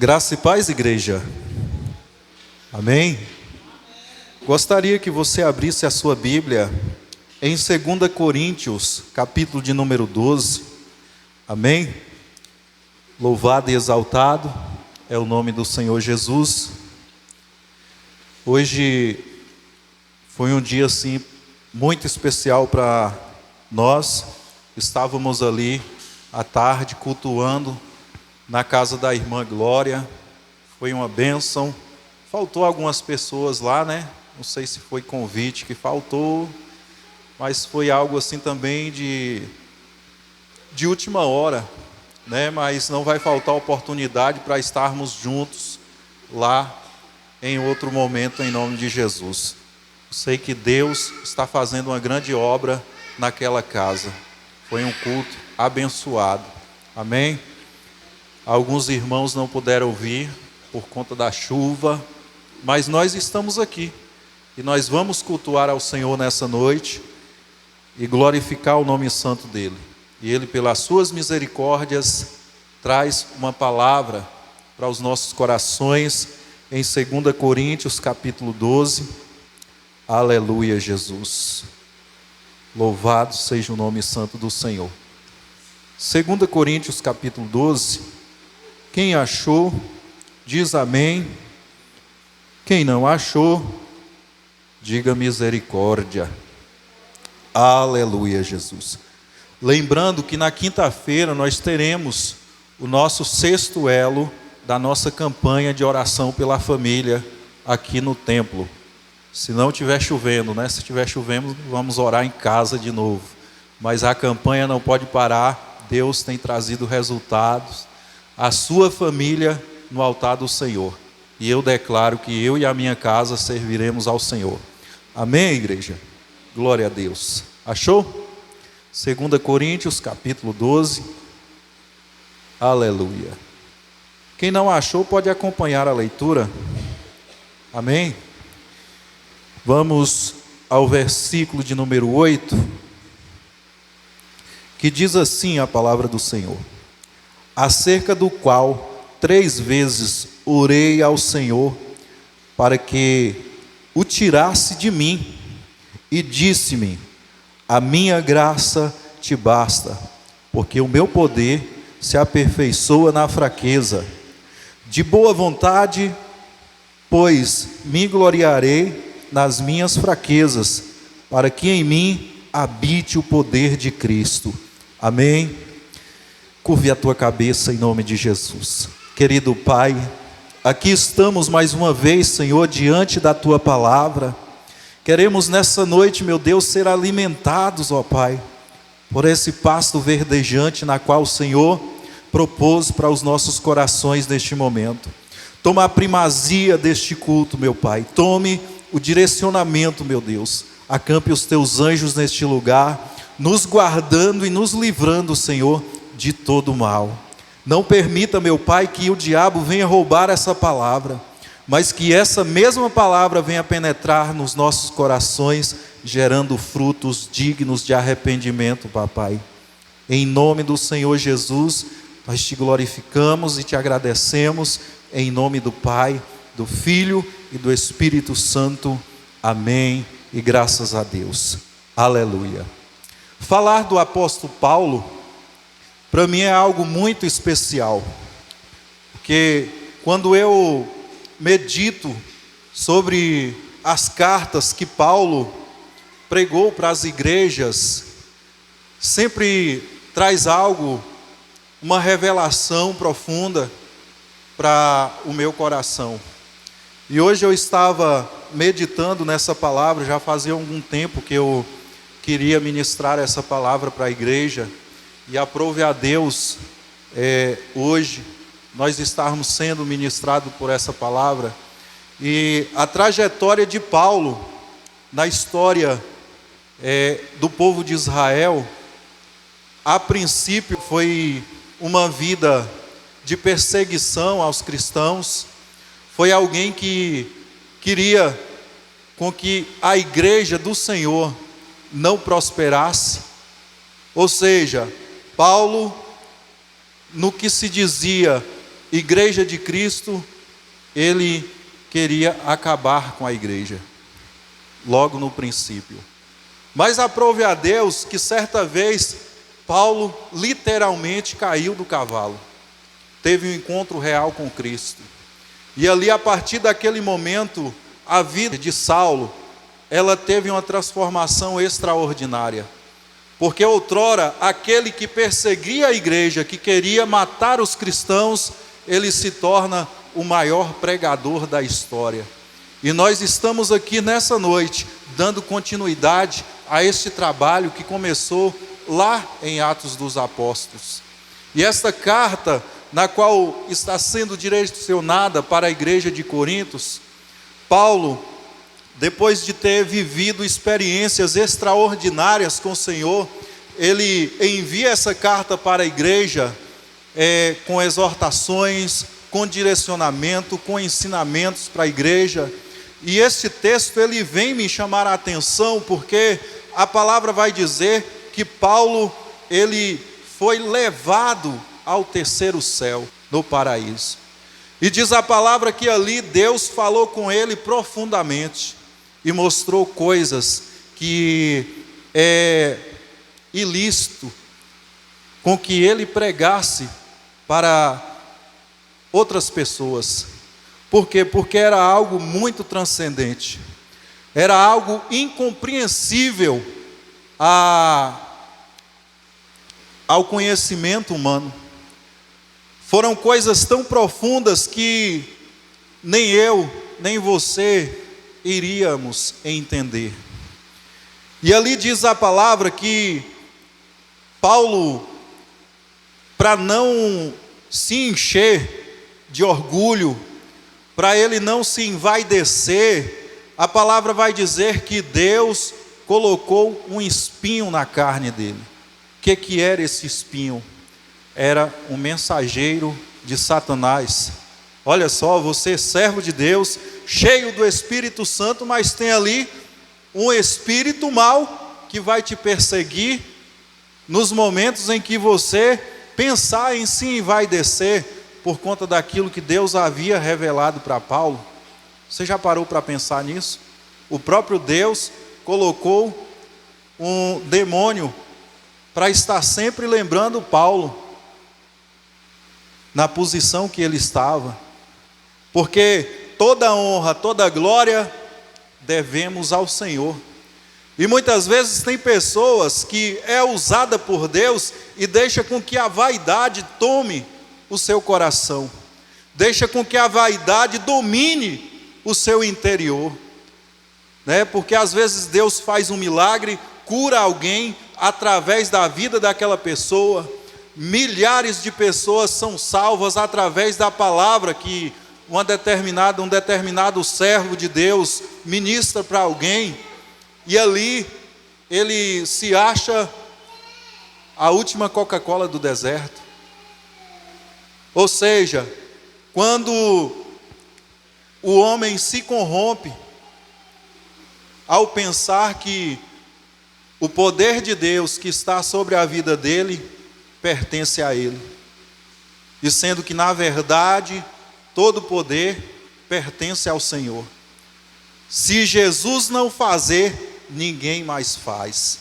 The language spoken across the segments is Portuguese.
Graça e paz, igreja. Amém? Gostaria que você abrisse a sua Bíblia em 2 Coríntios, capítulo de número 12. Amém? Louvado e exaltado é o nome do Senhor Jesus. Hoje foi um dia assim muito especial para nós. Estávamos ali à tarde cultuando na casa da irmã Glória. Foi uma bênção. Faltou algumas pessoas lá, né? Não sei se foi convite que faltou, mas foi algo assim também de última hora, né? Mas não vai faltar oportunidade para estarmos juntos lá em outro momento, em nome de Jesus. Eu sei que Deus está fazendo uma grande obra naquela casa. Foi um culto abençoado. Amém? Alguns irmãos não puderam vir por conta da chuva, mas nós estamos aqui e nós vamos cultuar ao Senhor nessa noite e glorificar o nome santo dele. E ele, pelas suas misericórdias, traz uma palavra para os nossos corações em 2 Coríntios capítulo 12. Aleluia, Jesus. Louvado seja o nome santo do Senhor. 2 Coríntios capítulo 12. Quem achou, diz amém. Quem não achou, diga misericórdia. Aleluia, Jesus. Lembrando que na quinta-feira nós teremos o nosso sexto elo da nossa campanha de oração pela família aqui no templo. Se não estiver chovendo, né? Se estiver chovendo, vamos orar em casa de novo. Mas a campanha não pode parar. Deus tem trazido resultados. A sua família no altar do Senhor. E eu declaro que eu e a minha casa serviremos ao Senhor. Amém, igreja? Glória a Deus. Achou? 2 Coríntios, capítulo 12. Aleluia. Quem não achou pode acompanhar a leitura. Amém? Vamos ao versículo de número 8, que diz assim a palavra do Senhor: acerca do qual 3 vezes orei ao Senhor para que o tirasse de mim, e disse-me: a minha graça te basta, porque o meu poder se aperfeiçoa na fraqueza. De boa vontade, pois me gloriarei nas minhas fraquezas, para que em mim habite o poder de Cristo. Amém? Curve a tua cabeça em nome de Jesus. Querido Pai, aqui estamos mais uma vez, Senhor, diante da tua palavra. Queremos nessa noite, meu Deus, ser alimentados, ó Pai, por esse pasto verdejante na qual o Senhor propôs para os nossos corações neste momento. Toma a primazia deste culto, meu Pai. Tome o direcionamento, meu Deus. Acampe os teus anjos neste lugar, nos guardando e nos livrando, Senhor, de todo mal. Não permita, meu Pai, que o diabo venha roubar essa palavra, mas que essa mesma palavra venha penetrar nos nossos corações, gerando frutos dignos de arrependimento, papai. Em nome do Senhor Jesus, nós te glorificamos e te agradecemos, em nome do Pai, do Filho e do Espírito Santo. Amém e graças a Deus. Aleluia. Falar do apóstolo Paulo, para mim é algo muito especial, porque quando eu medito sobre as cartas que Paulo pregou para as igrejas, sempre traz algo, uma revelação profunda para o meu coração. E hoje eu estava meditando nessa palavra, já fazia algum tempo que eu queria ministrar essa palavra para a igreja, e aprove a Deus hoje nós estarmos sendo ministrados por essa palavra. E a trajetória de Paulo na história do povo de Israel, a princípio foi uma vida de perseguição aos cristãos. Foi alguém que queria com que a igreja do Senhor não prosperasse. Ou seja, Paulo, no que se dizia igreja de Cristo, ele queria acabar com a igreja, logo no princípio. Mas aprove a Deus que certa vez Paulo literalmente caiu do cavalo, teve um encontro real com Cristo. E ali, a partir daquele momento, a vida de Saulo, ela teve uma transformação extraordinária. Porque outrora, aquele que perseguia a igreja, que queria matar os cristãos, ele se torna o maior pregador da história. E nós estamos aqui nessa noite, dando continuidade a este trabalho que começou lá em Atos dos Apóstolos. E esta carta, na qual está sendo direcionada para a igreja de Corintos, Paulo, depois de ter vivido experiências extraordinárias com o Senhor, ele envia essa carta para a igreja com exortações, com direcionamento, com ensinamentos para a igreja. E este texto ele vem me chamar a atenção, porque a palavra vai dizer que Paulo ele foi levado ao terceiro céu, no paraíso. E diz a palavra que ali Deus falou com ele profundamente e mostrou coisas que é ilícito com que ele pregasse para outras pessoas. Por quê? Porque era algo muito transcendente, era algo incompreensível ao conhecimento humano. Foram coisas tão profundas que nem eu, nem você iríamos entender. E ali diz a palavra que Paulo, para não se encher de orgulho, para ele não se envaidecer, a palavra vai dizer que Deus colocou um espinho na carne dele. O que era esse espinho? Era um mensageiro de Satanás. Olha só, você servo de Deus, cheio do Espírito Santo, mas tem ali um espírito mau que vai te perseguir nos momentos em que você pensar em se envaidecer por conta daquilo que Deus havia revelado para Paulo. Você já parou para pensar nisso? O próprio Deus colocou um demônio para estar sempre lembrando Paulo na posição que ele estava, porque toda honra, toda glória devemos ao Senhor. E muitas vezes tem pessoas que é usada por Deus e deixa com que a vaidade tome o seu coração, deixa com que a vaidade domine o seu interior, né? Porque às vezes Deus faz um milagre, cura alguém através da vida daquela pessoa. Milhares de pessoas são salvas através da palavra que um determinado servo de Deus ministra para alguém, e ali ele se acha a última Coca-Cola do deserto. Ou seja, quando o homem se corrompe ao pensar que o poder de Deus que está sobre a vida dele pertence a ele, e sendo que na verdade todo o poder pertence ao Senhor. Se Jesus não fazer, ninguém mais faz,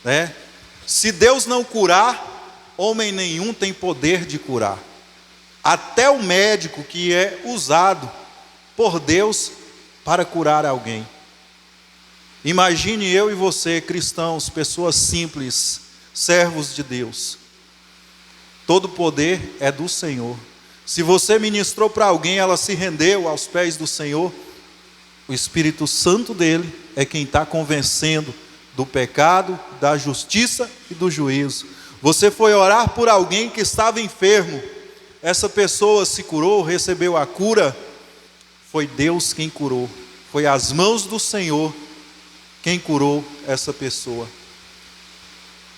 né? Se Deus não curar, homem nenhum tem poder de curar. Até o médico que é usado por Deus para curar alguém. Imagine eu e você, cristãos, pessoas simples, servos de Deus. Todo poder é do Senhor. Se você ministrou para alguém, ela se rendeu aos pés do Senhor, o Espírito Santo dele é quem está convencendo do pecado, da justiça e do juízo. Você foi orar por alguém que estava enfermo, essa pessoa se curou, recebeu a cura, foi Deus quem curou, foi as mãos do Senhor quem curou essa pessoa.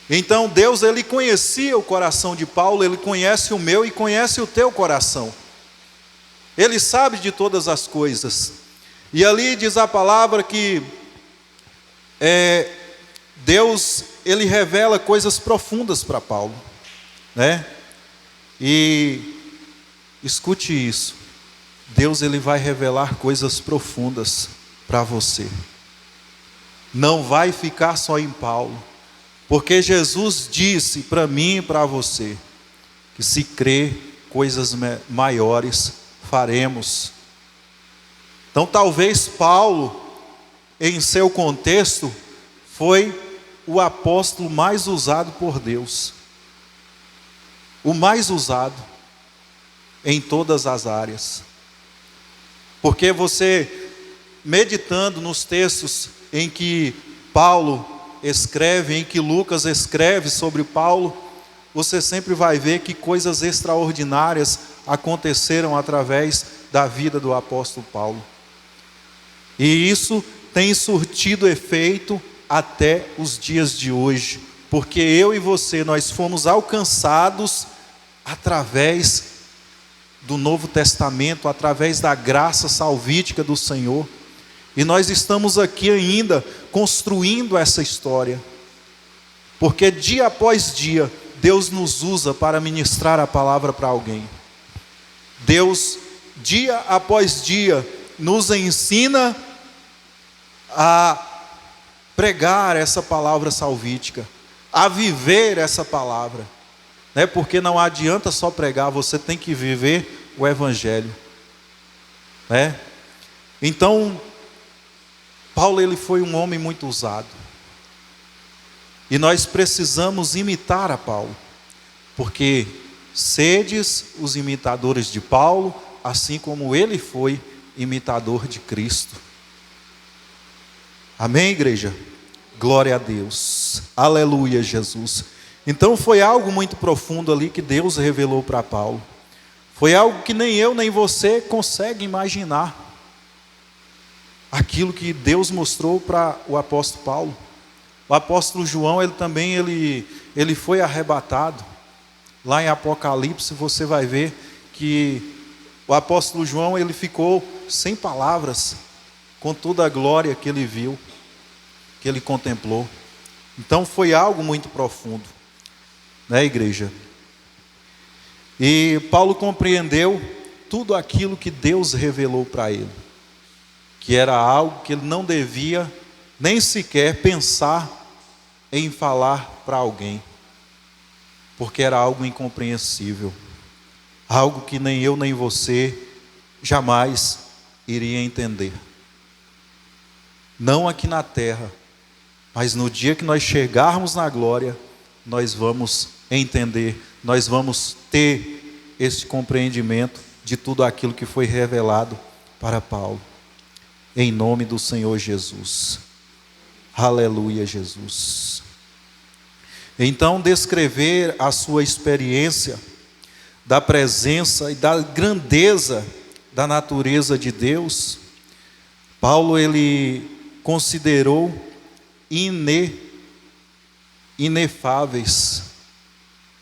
Então Deus, ele conhecia o coração de Paulo, ele conhece o meu e conhece o teu coração. Ele sabe de todas as coisas. E ali diz a palavra que Deus, ele revela coisas profundas para Paulo, né? E escute isso. Deus ele vai revelar coisas profundas para você. Não vai ficar só em Paulo. Porque Jesus disse para mim e para você, que se crer, coisas maiores faremos. Então talvez Paulo, em seu contexto, foi o apóstolo mais usado por Deus. O mais usado em todas as áreas. Porque você, meditando nos textos em que Paulo escreve, em que Lucas escreve sobre Paulo, você sempre vai ver que coisas extraordinárias aconteceram através da vida do apóstolo Paulo. E isso tem surtido efeito até os dias de hoje, porque eu e você, nós fomos alcançados através do Novo Testamento, através da graça salvífica do Senhor, e nós estamos aqui ainda construindo essa história, porque dia após dia, Deus nos usa para ministrar a palavra para alguém. Deus, dia após dia, nos ensina a pregar essa palavra salvífica, a viver essa palavra, né? Porque não adianta só pregar, você tem que viver o Evangelho, né? Então, Paulo ele foi um homem muito usado, e nós precisamos imitar a Paulo, porque sedes os imitadores de Paulo, assim como ele foi imitador de Cristo. Amém, igreja? Glória a Deus, aleluia, Jesus. Então foi algo muito profundo ali que Deus revelou para Paulo. Foi algo que nem eu nem você consegue imaginar. Aquilo que Deus mostrou para o apóstolo Paulo. O apóstolo João, ele foi arrebatado. Lá em Apocalipse você vai ver que o apóstolo João ele ficou sem palavras, com toda a glória que ele viu, que ele contemplou. Então foi algo muito profundo, né, igreja? E Paulo compreendeu tudo aquilo que Deus revelou para ele, que era algo que ele não devia nem sequer pensar em falar para alguém, porque era algo incompreensível, algo que nem eu nem você jamais iria entender. Não aqui na terra, mas no dia que nós chegarmos na glória, nós vamos entender, nós vamos ter esse compreendimento de tudo aquilo que foi revelado para Paulo. Em nome do Senhor Jesus. Aleluia, Jesus. Então, descrever a sua experiência da presença e da grandeza da natureza de Deus, Paulo ele considerou inefáveis,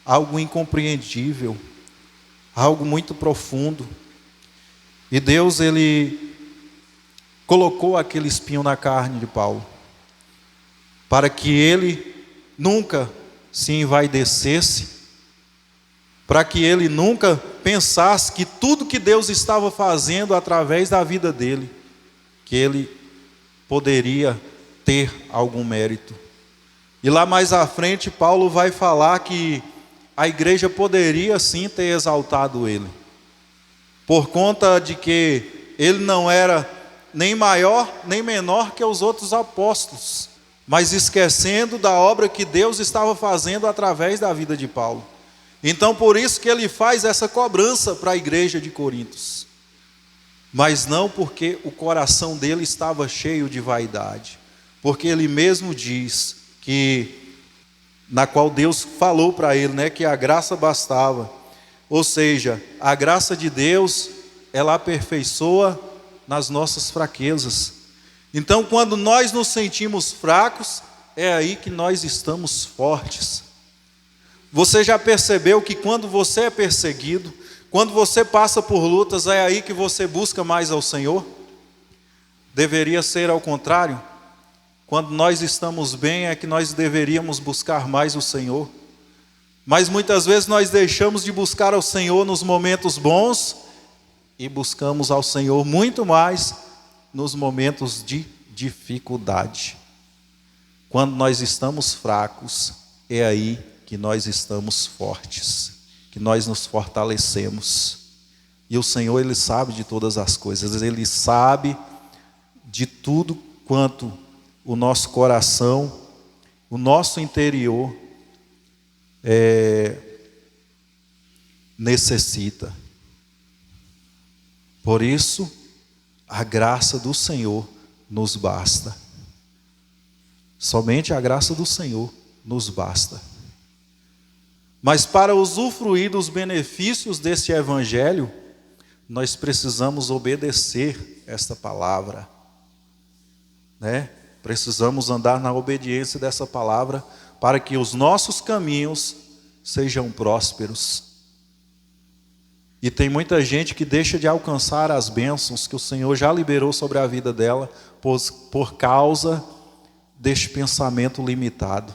algo incompreendível, algo muito profundo. E Deus ele colocou aquele espinho na carne de Paulo, para que ele nunca se envaidecesse, para que ele nunca pensasse que tudo que Deus estava fazendo através da vida dele, que ele poderia ter algum mérito. E lá mais à frente Paulo vai falar que a igreja poderia sim ter exaltado ele, por conta de que ele não era nem maior nem menor que os outros apóstolos, mas esquecendo da obra que Deus estava fazendo através da vida de Paulo. Então por isso que ele faz essa cobrança para a igreja de Corintos, mas não porque o coração dele estava cheio de vaidade, porque ele mesmo diz que, na qual Deus falou para ele, né, que a graça bastava, ou seja, a graça de Deus, ela aperfeiçoa nas nossas fraquezas. Então quando nós nos sentimos fracos, é aí que nós estamos fortes. Você já percebeu que quando você é perseguido, quando você passa por lutas, é aí que você busca mais ao Senhor? Deveria ser ao contrário. Quando nós estamos bem, é que nós deveríamos buscar mais o Senhor. Mas muitas vezes nós deixamos de buscar ao Senhor nos momentos bons e buscamos ao Senhor muito mais nos momentos de dificuldade. Quando nós estamos fracos, é aí que nós estamos fortes, que nós nos fortalecemos. E o Senhor, Ele sabe de todas as coisas, Ele sabe de tudo quanto o nosso coração, o nosso interior necessita. Por isso, a graça do Senhor nos basta. Somente a graça do Senhor nos basta. Mas para usufruir dos benefícios deste Evangelho, nós precisamos obedecer esta palavra, né? Precisamos andar na obediência dessa palavra para que os nossos caminhos sejam prósperos. E tem muita gente que deixa de alcançar as bênçãos que o Senhor já liberou sobre a vida dela por causa deste pensamento limitado.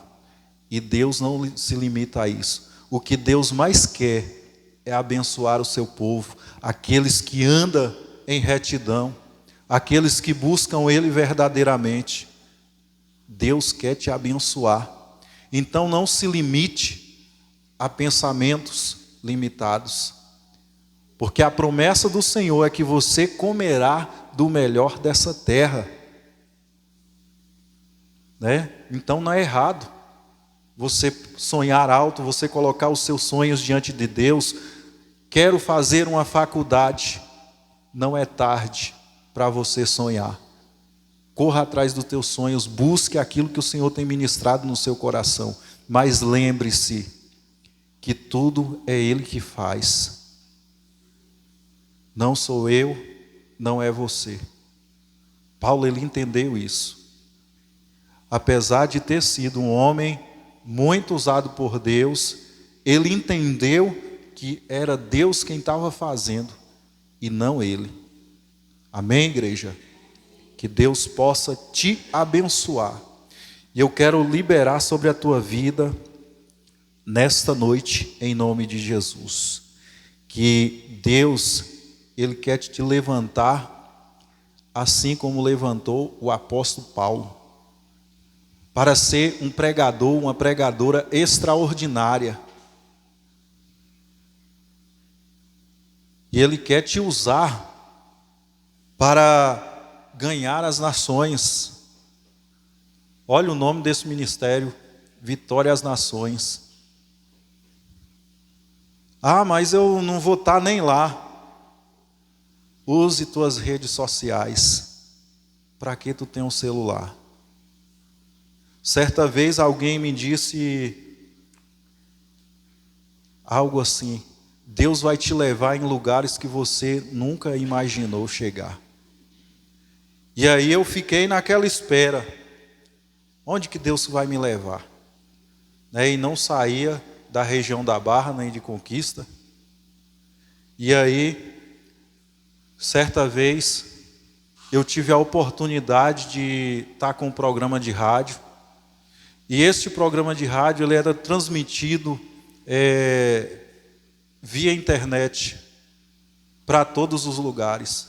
E Deus não se limita a isso. O que Deus mais quer é abençoar o seu povo, aqueles que andam em retidão, aqueles que buscam Ele verdadeiramente. Deus quer te abençoar. Então não se limite a pensamentos limitados, porque a promessa do Senhor é que você comerá do melhor dessa terra, né? Então não é errado você sonhar alto, você colocar os seus sonhos diante de Deus. Quero fazer uma faculdade, não é tarde para você sonhar. Corra atrás dos teus sonhos, busque aquilo que o Senhor tem ministrado no seu coração, mas lembre-se que tudo é Ele que faz. Não sou eu, não é você. Paulo, ele entendeu isso. Apesar de ter sido um homem muito usado por Deus, ele entendeu que era Deus quem estava fazendo e não ele. Amém, igreja? Que Deus possa te abençoar. E eu quero liberar sobre a tua vida nesta noite, em nome de Jesus. Que Deus, Ele quer te levantar, assim como levantou o apóstolo Paulo, para ser um pregador, uma pregadora extraordinária. E Ele quer te usar para ganhar as nações. Olha o nome desse ministério, Vitória às Nações. Ah, mas eu não vou estar nem lá. Use tuas redes sociais. Para que tu tem um celular? Certa vez alguém me disse algo assim: Deus vai te levar em lugares que você nunca imaginou chegar. E aí eu fiquei naquela espera. Onde que Deus vai me levar? E não saía da região da Barra, nem de Conquista. E aí, certa vez, eu tive a oportunidade de estar com um programa de rádio. E este programa de rádio ele era transmitido via internet para todos os lugares.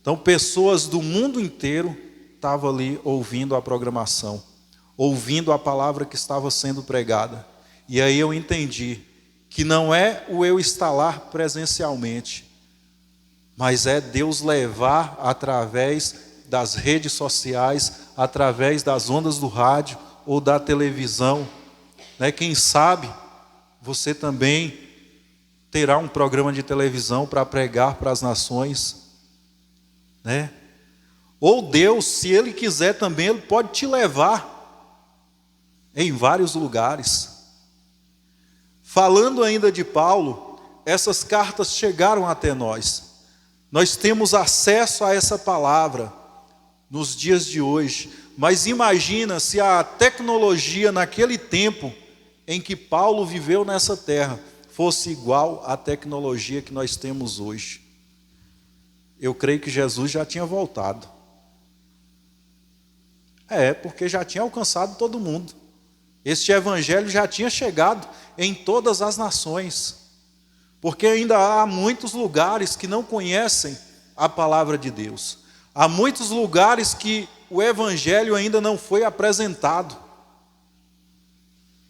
Então, pessoas do mundo inteiro estavam ali ouvindo a programação, ouvindo a palavra que estava sendo pregada. E aí eu entendi que não é o eu estar lá presencialmente, mas é Deus levar através das redes sociais, através das ondas do rádio ou da televisão. Quem sabe você também terá um programa de televisão para pregar para as nações. Ou Deus, se Ele quiser também, Ele pode te levar em vários lugares. Falando ainda de Paulo, essas cartas chegaram até nós. Nós temos acesso a essa palavra nos dias de hoje. Mas imagina se a tecnologia naquele tempo em que Paulo viveu nessa terra fosse igual à tecnologia que nós temos hoje. Eu creio que Jesus já tinha voltado. Porque já tinha alcançado todo mundo. Este evangelho já tinha chegado em todas as nações, porque ainda há muitos lugares que não conhecem a palavra de Deus. Há muitos lugares que o evangelho ainda não foi apresentado.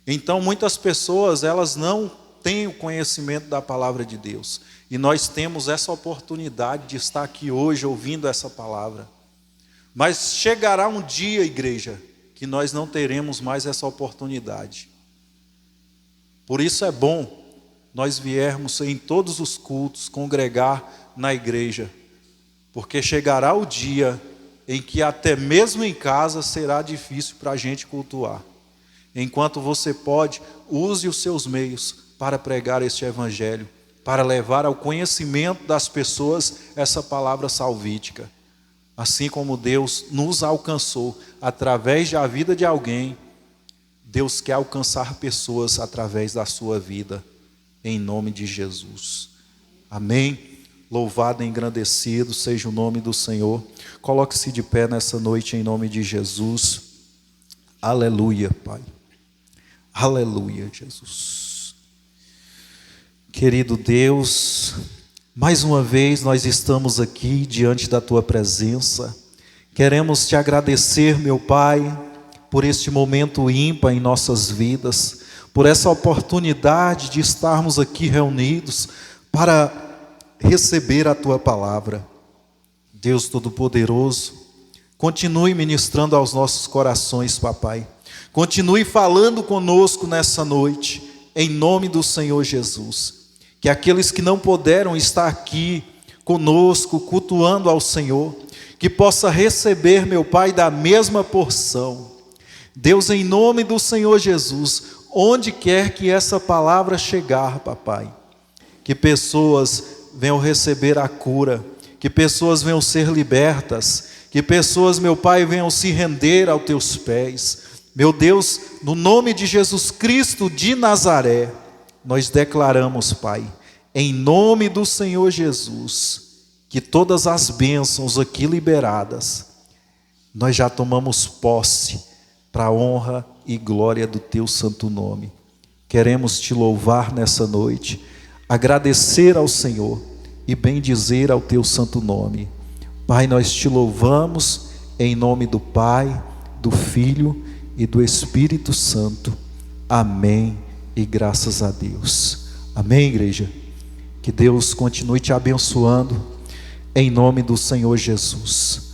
Então muitas pessoas, elas não têm o conhecimento da palavra de Deus. E nós temos essa oportunidade de estar aqui hoje ouvindo essa palavra. Mas chegará um dia, igreja, que nós não teremos mais essa oportunidade. Por isso é bom nós viermos em todos os cultos, congregar na igreja, porque chegará o dia em que até mesmo em casa será difícil para a gente cultuar. Enquanto você pode, use os seus meios para pregar este evangelho, para levar ao conhecimento das pessoas essa palavra salvífica. Assim como Deus nos alcançou através da vida de alguém, Deus quer alcançar pessoas através da sua vida, em nome de Jesus. Amém? Louvado e engrandecido seja o nome do Senhor. Coloque-se de pé nessa noite em nome de Jesus. Aleluia, Pai. Aleluia, Jesus. Querido Deus, mais uma vez nós estamos aqui diante da Tua presença. Queremos Te agradecer, meu Pai, por este momento ímpar em nossas vidas, por essa oportunidade de estarmos aqui reunidos para receber a Tua palavra. Deus Todo-Poderoso, continue ministrando aos nossos corações, papai. Continue falando conosco nessa noite, em nome do Senhor Jesus. Que aqueles que não puderam estar aqui conosco, cultuando ao Senhor, que possa receber, meu Pai, da mesma porção. Deus, em nome do Senhor Jesus, onde quer que essa palavra chegar, papai, que pessoas venham receber a cura, que pessoas venham ser libertas, que pessoas, meu Pai, venham se render aos Teus pés. Meu Deus, no nome de Jesus Cristo de Nazaré, nós declaramos, Pai, em nome do Senhor Jesus, que todas as bênçãos aqui liberadas, nós já tomamos posse para a honra e glória do Teu santo nome. Queremos Te louvar nessa noite, agradecer ao Senhor e bendizer ao Teu santo nome. Pai, nós Te louvamos em nome do Pai, do Filho e do Espírito Santo. Amém e graças a Deus. Amém, igreja? Que Deus continue te abençoando em nome do Senhor Jesus.